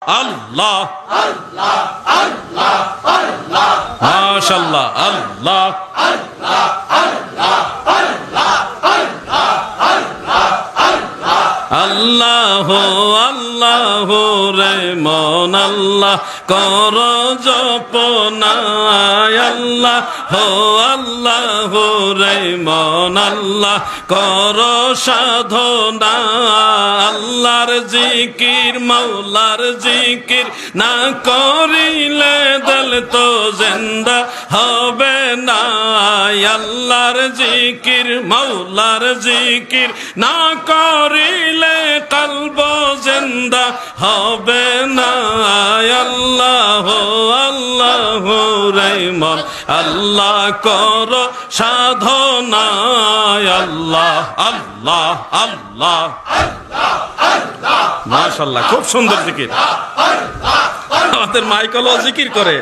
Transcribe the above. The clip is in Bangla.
আল্লাহ মাশাআল্লাহ আল্লাহ আল্লাহ আল্লাহ রে মন আল্লাহ কর জপনা আল্লাহ হো আল্লাহ রে মন আল্লাহ কর সাধনা আল্লাহর জিকির মাওলার জিকির না করিলে দিল তো জিন্দা হবে না আল্লাহর জিকির মাওলার জিকির না করিলে কলব জিন্দা হবে না আল্লাহ আল্লাহ রে মন আল্লাহ কর সাধনা আল্লাহ আল্লাহ আল্লাহ মাশাআল্লাহ খুব সুন্দর জিকির আমাদের মাইকেলও জিকির করে